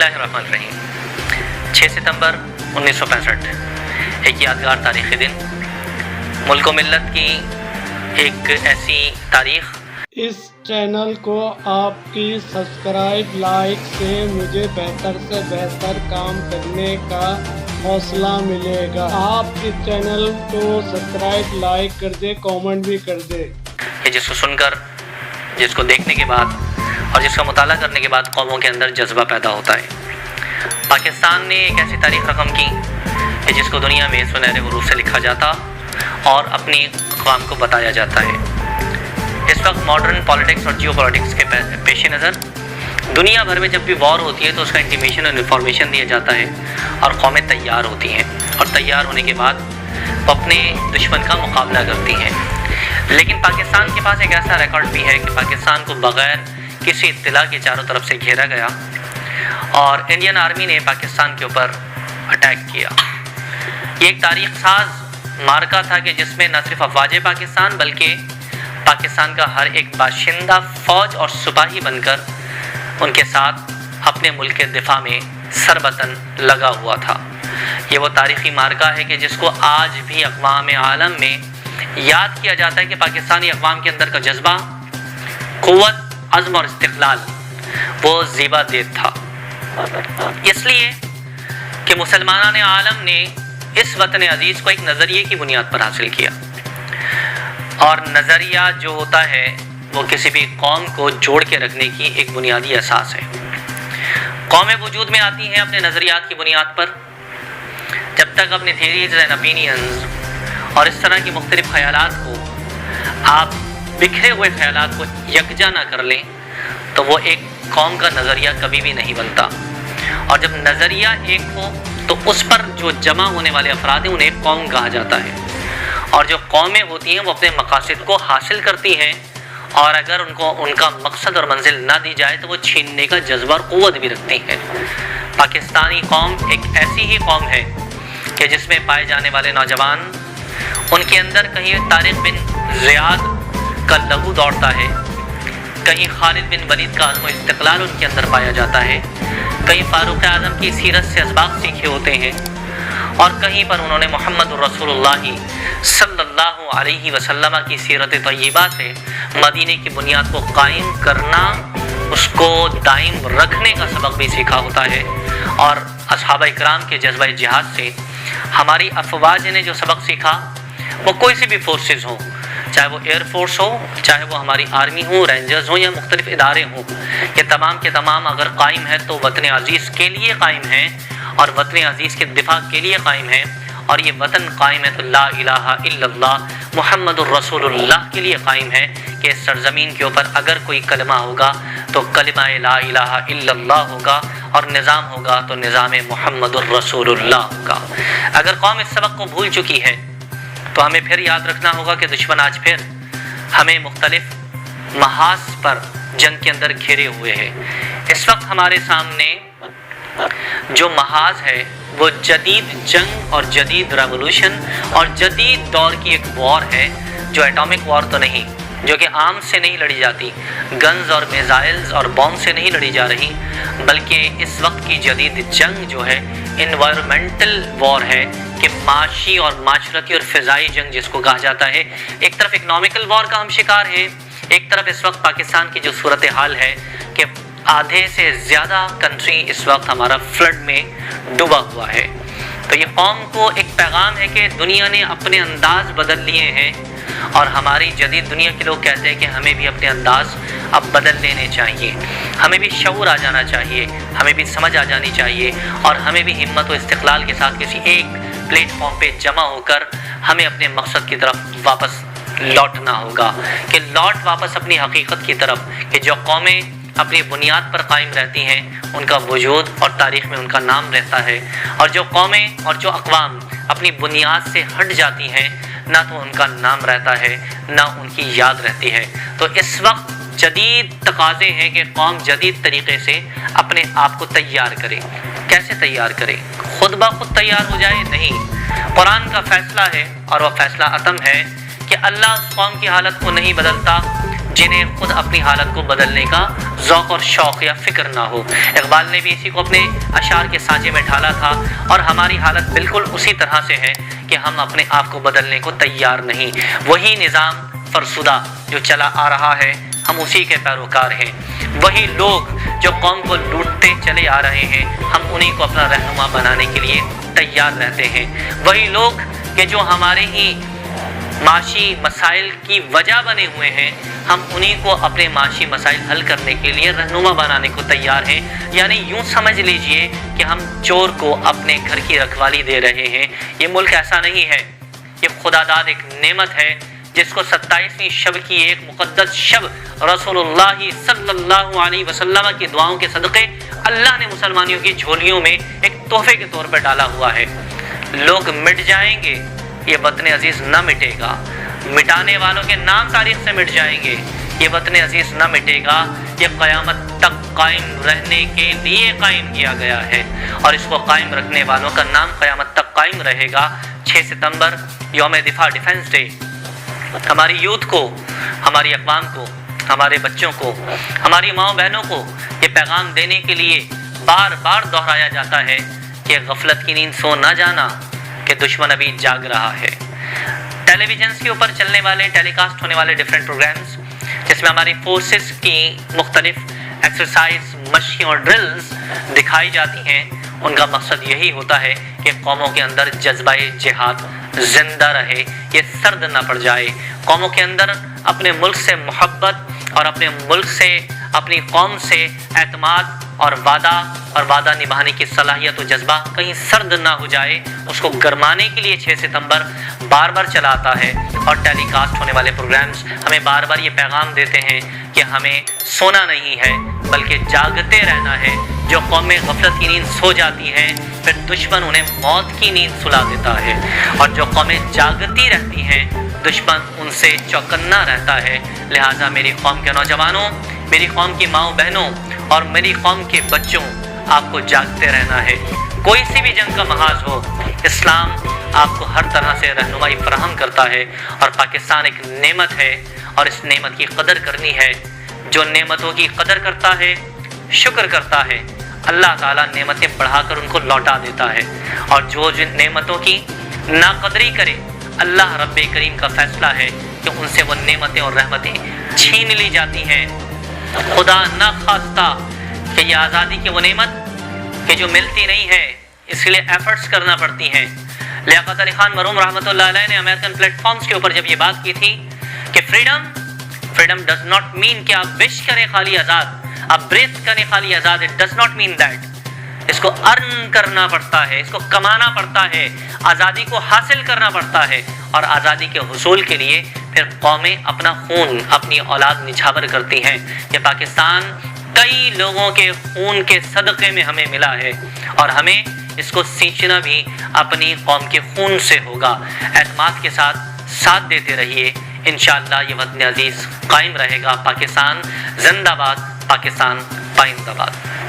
बिस्मिल्लाहिर्रहमानिर्रहीम। 6 सितंबर 1965 एक यादगार तारीख़ी दिन, मुल्क व मिल्लत की एक ऐसी तारीख़। इस चैनल को आपकी सब्सक्राइब लाइक से मुझे बेहतर से बेहतर काम करने का हौसला मिलेगा। आप इस चैनल को सब्सक्राइब लाइक कर दे, कमेंट भी कर दे। जिसको सुनकर, जिसको देखने के बाद और जिसका मुताला करने के बाद कौमों के अंदर जज्बा पैदा होता है। पाकिस्तान ने एक ऐसी तारीख़ रकम की कि जिसको दुनिया में सुनहरे हरूफ से लिखा जाता और अपनी अक़वाम को बताया जाता है। इस वक्त मॉडर्न पॉलिटिक्स और जियो पॉलिटिक्स के पेश नज़र दुनिया भर में जब भी वॉर होती है तो उसका इंटीमेशन और इन्फॉर्मेशन दिया जाता है और कौमें तैयार होती हैं और तैयार होने के बाद वो अपने दुश्मन का मुकाबला करती हैं। लेकिन पाकिस्तान के पास एक ऐसा रिकॉर्ड भी है कि पाकिस्तान को बग़ैर किसी इत्तला के चारों तरफ से घेरा गया और इंडियन आर्मी ने पाकिस्तान के ऊपर अटैक किया। ये एक तारीख़ साज मार्का था कि जिसमें न सिर्फ अफवाज पाकिस्तान बल्कि पाकिस्तान का हर एक बाशिंदा फ़ौज और सिपाही बनकर उनके साथ अपने मुल्क के दिफा में सरबतन लगा हुआ था। ये वो तारीख़ी मार्का है कि जिसको आज भी अक़वाम आलम में याद किया जाता है कि पाकिस्तानी अक़वाम के अंदर का जज्बा, क़ुव्वत, अज़्म और इस्तिक़लाल वो ज़ीबा देद था। इसलिए कि मुसलमान आलम ने इस वतन अज़ीज़ को एक नज़रिए की बुनियाद पर हासिल किया और नज़रिया जो होता है वो किसी भी कौम को जोड़ के रखने की एक बुनियादी एहसास है। कौमें वजूद में आती हैं अपने नज़रियात की बुनियाद पर। जब तक अपने थेरीज एंड ओपिनियंस और इस तरह की मुख्तलिफ ख़यालात को आप बिखरे हुए ख़यालात को यकजा ना कर लें तो वो एक कौम का नज़रिया कभी भी नहीं बनता। और जब नज़रिया एक हो तो उस पर जो जमा होने वाले अफराद हैं उन्हें कौम कहा जाता है। और जो कौमें होती हैं वो अपने मकासद को हासिल करती हैं और अगर उनको उनका मकसद और मंजिल ना दी जाए तो वो छीनने का जज्बा और क़ुव्वत भी रखती हैं। पाकिस्तानी कौम एक ऐसी ही कौम है कि जिसमें पाए जाने वाले नौजवान, उनके अंदर कहीं तारिक बिन ज़ियाद का लहू दौड़ता है, कहीं खालिद बिन वलीद का अज़्म इस्तिक़लाल उनके अंदर पाया जाता है, कहीं फ़ारूक़ आज़म की सीरत से असबाक़ सीखे होते हैं और कहीं पर उन्होंने मोहम्मद रसूलुल्लाह सल्लल्लाहु अलैहि वसल्लम की सीरत तय्यबा से मदीने की बुनियाद को कायम करना, उसको दायम रखने का सबक भी सीखा होता है। और असहाबा इकराम के जज्बा जिहाद से हमारी अफवाज ने जो सबक सीखा वो कोई सी भी फोर्सेस हो, चाहे वो एयर फोर्स हो, चाहे वो हमारी आर्मी हो, रेंजर्स हो या मुख्तलिफ इदारे हों, ये तमाम के तमाम अगर कायम है तो वतन अज़ीज़ के लिए कायम है और वतन अज़ीज़ के दिफा के लिए कायम है। और ये वतन कायम है तो ला इलाहा इल्लल्लाह मुहम्मदुर रसूलुल्लाह के लिए कायम है कि इस सरज़मीन के ऊपर अगर कोई कलमा होगा तो कलमा ला इलाहा इल्लल्लाह होगा और निज़ाम होगा तो निज़ाम मुहम्मदुर रसूलुल्लाह होगा। अगर कौम इस सबक को भूल चुकी है तो हमें फिर याद रखना होगा कि दुश्मन आज फिर हमें मुख्तलिफ महाज पर जंग के अंदर घिरे हुए हैं। इस वक्त हमारे सामने जो महाज है वो जदीद जंग और जदीद रेवोल्यूशन और जदीद दौर की एक वॉर है, जो एटॉमिक वॉर तो नहीं, जो कि आर्म से नहीं लड़ी जाती, गन्स और मिसाइल्स और बॉम्ब से नहीं लड़ी जा रही, बल्कि इस वक्त की जदीद जंग जो है इन्वायरमेंटल वॉर है कि माशी और माशरती और फ़िज़ाई जंग जिसको कहा जाता है। एक तरफ इकनॉमिकल वॉर का हम शिकार हैं, एक तरफ इस वक्त पाकिस्तान की जो सूरत हाल है कि आधे से ज़्यादा कंट्री इस वक्त हमारा फ्लड में डूबा हुआ है। तो ये कौम को एक पैगाम है कि दुनिया ने अपने अंदाज़ बदल लिए हैं और हमारी जदीद दुनिया के लोग कहते हैं कि हमें भी अपने अंदाज़ अब बदल लेने चाहिए, हमें भी शऊर आ जाना चाहिए, हमें भी समझ आ जानी चाहिए और हमें भी हिम्मत और इस्तिक़लाल के साथ किसी एक प्लेटफॉर्म पे जमा होकर हमें अपने मकसद की तरफ वापस लौटना होगा कि लौट वापस अपनी हकीकत की तरफ कि जो कौमें अपनी बुनियाद पर कायम रहती हैं उनका वजूद और तारीख़ में उनका नाम रहता है और जो कौमें और जो अक़वाम अपनी बुनियाद से हट जाती हैं ना तो उनका नाम रहता है ना उनकी याद रहती है। तो इस वक्त जदीद तकाज़े हैं कि कौम जदीद तरीक़े से अपने आप को तैयार करे। कैसे तैयार करे? खुद ब खुद तैयार हो जाए? नहीं, कुरान का फ़ैसला है और वह फ़ैसला अतम है कि अल्लाह उस कौम की हालत को नहीं बदलता जिन्हें खुद अपनी हालत को बदलने का ज़ौक़ और शौक़ या फ़िक्र ना हो। इकबाल ने भी इसी को अपने अशार के सांचे में ढाला था और हमारी हालत बिल्कुल उसी तरह से है कि हम अपने आप को बदलने को तैयार नहीं। वही निज़ाम फरसुदा जो चला आ रहा है, हम उसी के पैरोकार हैं। वही लोग जो कौम को लूटते चले आ रहे हैं, हम उन्हीं को अपना रहनुमा बनाने के लिए तैयार रहते हैं। वही लोग कि जो हमारे ही माशी मसाइल की वजह बने हुए हैं, हम उन्हीं को अपने माशी मसाइल हल करने के लिए रहनुमा बनाने को तैयार हैं। यानी यूँ समझ लीजिए कि हम चोर को अपने घर की रखवाली दे रहे हैं। ये मुल्क ऐसा नहीं है, ये खुदादाद एक नेमत है जिसको 27वीं शब की एक मुक़द्दस शब रसूलुल्लाह सल्लल्लाहु अलैहि वसल्लम की दुआओं के सदक़े अल्लाह ने मुसलमानियों की झोलियों में एक तोहफे के तौर पर डाला हुआ है। लोग मिट जाएंगे, ये वतन अजीज़ न मिटेगा। मिटाने वालों के नाम तारीख़ से मिट जाएंगे, ये वतन अजीज़ न मिटेगा। ये क़यामत तक कायम रहने के लिए कायम किया गया है और इसको कायम रखने वालों का नाम क़यामत तक कायम रहेगा। 6 सितंबर यौम दिफा डिफेंस डे हमारी यूथ को, हमारी अक़वाम को, हमारे बच्चों को, हमारी माँओं बहनों को ये पैगाम देने के लिए बार बार दोहराया जाता है कि गफलत की नींद सो ना जाना कि दुश्मन अभी जाग रहा है। टेलीविजन के ऊपर चलने वाले, टेलीकास्ट होने वाले डिफरेंट प्रोग्राम्स जिसमें हमारी फोर्सेस की मुख्तलिफ एक्सरसाइज, मशक़ें और ड्रिल्स दिखाई जाती हैं, उनका मकसद यही होता है कि कौमों के अंदर जज्बा-ए जिहाद ज़िंदा रहे, ये सर्द ना पड़ जाए। कौमों के अंदर अपने मुल्क से मोहब्बत और अपने मुल्क से, अपनी कौम से एतमाद और वादा निभाने की सलाहियत और जज्बा कहीं सर्द ना हो जाए, उसको गरमाने के लिए 6 सितंबर बार बार चलाता है। और टेलीकास्ट होने वाले प्रोग्राम्स हमें बार बार ये पैगाम देते हैं कि हमें सोना नहीं है बल्कि जागते रहना है। जो कौमें गफलत की नींद सो जाती हैं, फिर दुश्मन उन्हें मौत की नींद सुला देता है, और जो कौमें जागती रहती हैं, दुश्मन उनसे चौकन्ना रहता है। लिहाजा मेरी कौम के नौजवानों, मेरी कौम की माँओं बहनों और मेरी कौम के बच्चों, आपको जागते रहना है। कोई सी भी जंग का महाज हो, इस्लाम आपको हर तरह से रहनुमाई फराहम करता है और पाकिस्तान एक नेमत है और इस नेमत की कदर करनी है। जो नेमतों की कदर करता है, शुक्र करता है, अल्लाह ताला नेमतें बढ़ाकर उनको लौटा देता है, और जो जिन नेमतों की नाकदरी करे, अल्लाह रब्बे करीम का फैसला है कि उनसे वो नेमतें और रहमतें छीन ली जाती हैं। खुदा ना खास्ता कि ये आज़ादी की वो नेमत कि जो मिलती नहीं है, इसलिए एफर्ट्स करना पड़ती हैं। लियाकत अली खान मरहूम रहमतुल्लाह अलैह ने अमेरिकन प्लेटफॉर्म्स के ऊपर जब ये बात की थी कि फ्रीडम डज नॉट मीन कि आप विश करें खाली आज़ाद, आप ब्रेथ करें खाली आज़ाद, it does not mean that. इसको अर्न करना पड़ता है, इसको कमाना पड़ता है, आज़ादी को हासिल करना पड़ता है, और आज़ादी के हुसूल के लिए फिर कौमें अपना खून, अपनी औलाद निछावर करती हैं। ये पाकिस्तान कई लोगों के खून के सदक़े में हमें मिला है और हमें इसको सींचना भी अपनी कौम के खून से होगा। एतमाद के साथ देते रहिए, इंशाअल्लाह ये वतन अजीज़ कायम रहेगा। पाकिस्तान जिंदाबाद, पाकिस्तान पाइंदाबाद।